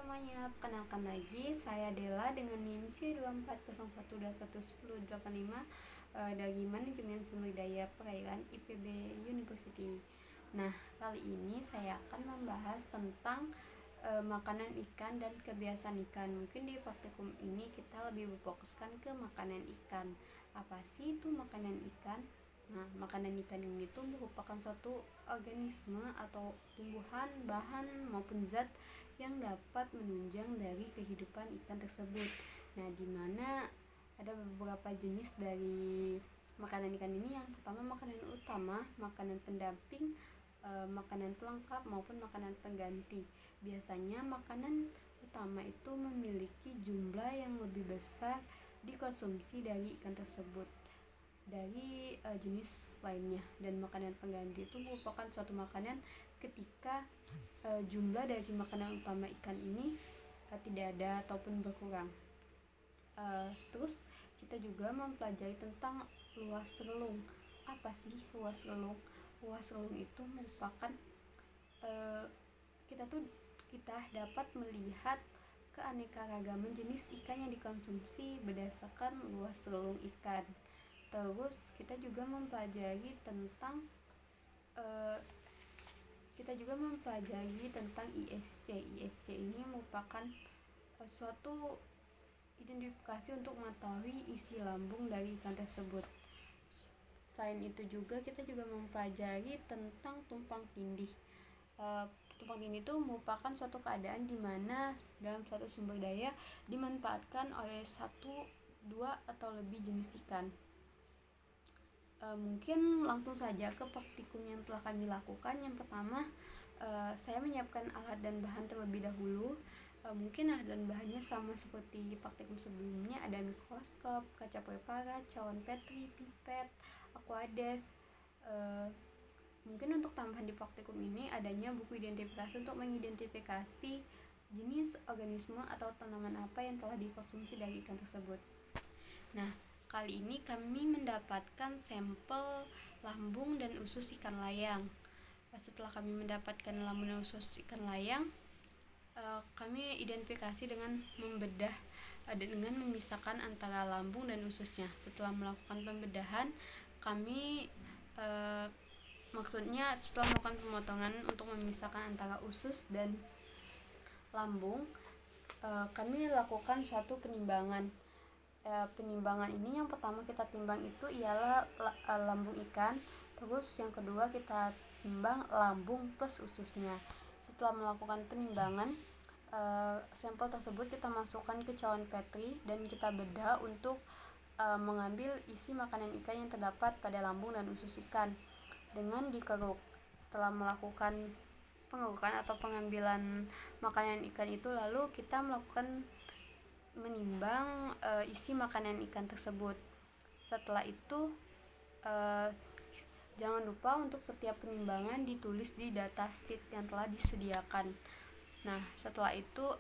semuanya, perkenalkan lagi saya Dela dengan NIM C2401211085 dari Manajemen Sumber Daya Perairan IPB University. Nah, kali ini saya akan membahas tentang makanan ikan dan kebiasaan ikan. Mungkin di praktikum ini kita lebih berfokuskan ke makanan ikan. Apa sih itu makanan ikan? Nah, makanan ikan ini tuh merupakan suatu organisme atau tumbuhan, bahan maupun zat yang dapat menunjang dari kehidupan ikan tersebut. Nah, di mana ada beberapa jenis dari makanan ikan ini. Yang pertama makanan utama, makanan pendamping, makanan pelengkap maupun makanan pengganti. Biasanya makanan utama itu memiliki jumlah yang lebih besar dikonsumsi dari ikan tersebut dari jenis lainnya, dan makanan pengganti itu merupakan suatu makanan ketika jumlah dari makanan utama ikan ini tidak ada ataupun berkurang. Terus kita juga mempelajari tentang luas relung. Apa sih luas relung? Luas relung itu merupakan kita dapat melihat keanekaragaman jenis ikan yang dikonsumsi berdasarkan luas relung ikan. Terus kita juga mempelajari tentang ISC. ISC ini merupakan suatu identifikasi untuk mengetahui isi lambung dari ikan tersebut. Selain itu juga kita juga mempelajari tentang tumpang tindih. Tumpang tindih itu merupakan suatu keadaan di mana dalam suatu sumber daya dimanfaatkan oleh satu, dua atau lebih jenis ikan. Mungkin langsung saja ke praktikum yang telah kami lakukan. Yang pertama, saya menyiapkan alat dan bahan terlebih dahulu. Mungkin alat dan bahannya sama seperti praktikum sebelumnya, ada mikroskop, kaca preparat, cawan petri, pipet, aquades. Mungkin untuk tambahan di praktikum ini adanya buku identifikasi untuk mengidentifikasi jenis organisme atau tanaman apa yang telah dikonsumsi dari ikan tersebut. Nah, kali ini kami mendapatkan sampel lambung dan usus ikan layang. Setelah kami mendapatkan lambung dan usus ikan layang, kami identifikasi dengan membedah dengan memisahkan antara lambung dan ususnya. Setelah melakukan pembedahan, kami setelah melakukan pemotongan untuk memisahkan antara usus dan lambung, kami lakukan suatu penimbangan. Penimbangan ini yang pertama kita timbang itu ialah lambung ikan, terus yang kedua kita timbang lambung plus ususnya. Setelah melakukan penimbangan, sampel tersebut kita masukkan ke cawan petri dan kita bedah untuk mengambil isi makanan ikan yang terdapat pada lambung dan usus ikan dengan dikeruk. Setelah melakukan pengerukan atau pengambilan makanan ikan itu, lalu kita melakukan menimbang isi makanan ikan tersebut. Setelah itu jangan lupa untuk setiap penimbangan ditulis di datasheet yang telah disediakan. Nah, setelah itu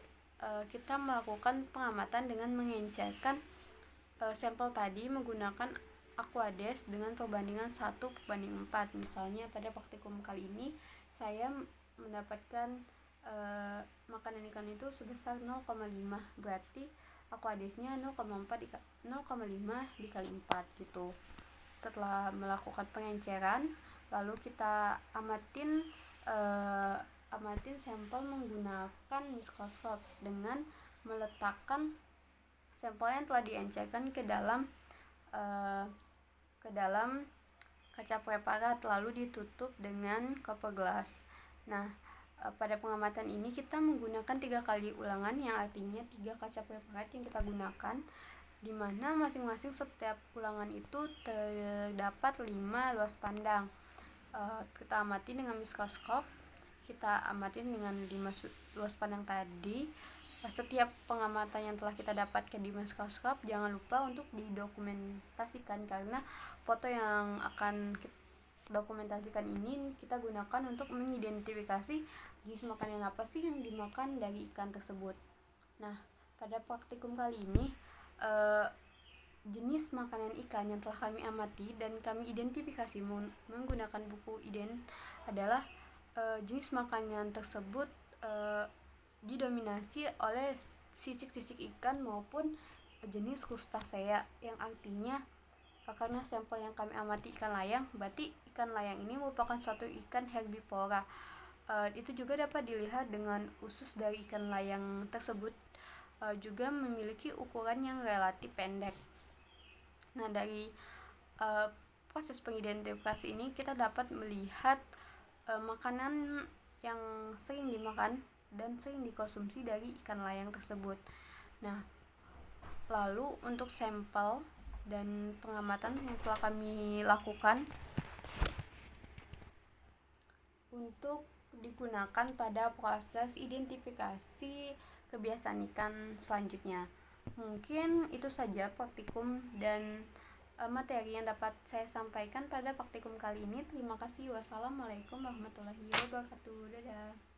kita melakukan pengamatan dengan mengencerkan sampel tadi menggunakan aquades dengan perbandingan 1:4. Misalnya pada praktikum kali ini saya mendapatkan makanan ikan itu sebesar 0,5, berarti aquadesnya 0,5 dikali 4 gitu. Setelah melakukan pengenceran, lalu kita amatin sampel menggunakan mikroskop dengan meletakkan sampel yang telah diencerkan ke dalam kaca preparat, lalu ditutup dengan cover glass. Nah, pada pengamatan ini kita menggunakan 3 kali ulangan, yang artinya 3 kaca preparat yang kita gunakan, di mana masing-masing setiap ulangan itu terdapat 5 luas pandang. Kita amati dengan mikroskop, kita amati dengan 5 luas pandang tadi. Setiap pengamatan yang telah kita dapatkan di mikroskop jangan lupa untuk didokumentasikan, karena foto yang akan kita dokumentasikan ini kita gunakan untuk mengidentifikasi jenis makanan apa sih yang dimakan dari ikan tersebut. Nah, pada praktikum kali ini jenis makanan ikan yang telah kami amati dan kami identifikasi menggunakan buku iden adalah jenis makanan tersebut didominasi oleh sisik-sisik ikan maupun jenis Crustacea, yang artinya karena sampel yang kami amati ikan layang, berarti ikan layang ini merupakan suatu ikan herbivora. Itu juga dapat dilihat dengan usus dari ikan layang tersebut juga memiliki ukuran yang relatif pendek. Nah, dari proses pengidentifikasi ini kita dapat melihat makanan yang sering dimakan dan sering dikonsumsi dari ikan layang tersebut. Nah, lalu untuk sampel dan pengamatan yang telah kami lakukan untuk digunakan pada proses identifikasi kebiasaan ikan selanjutnya. Mungkin itu saja praktikum dan materi yang dapat saya sampaikan pada praktikum kali ini. Terima kasih. Wassalamualaikum warahmatullahi wabarakatuh. Dadah.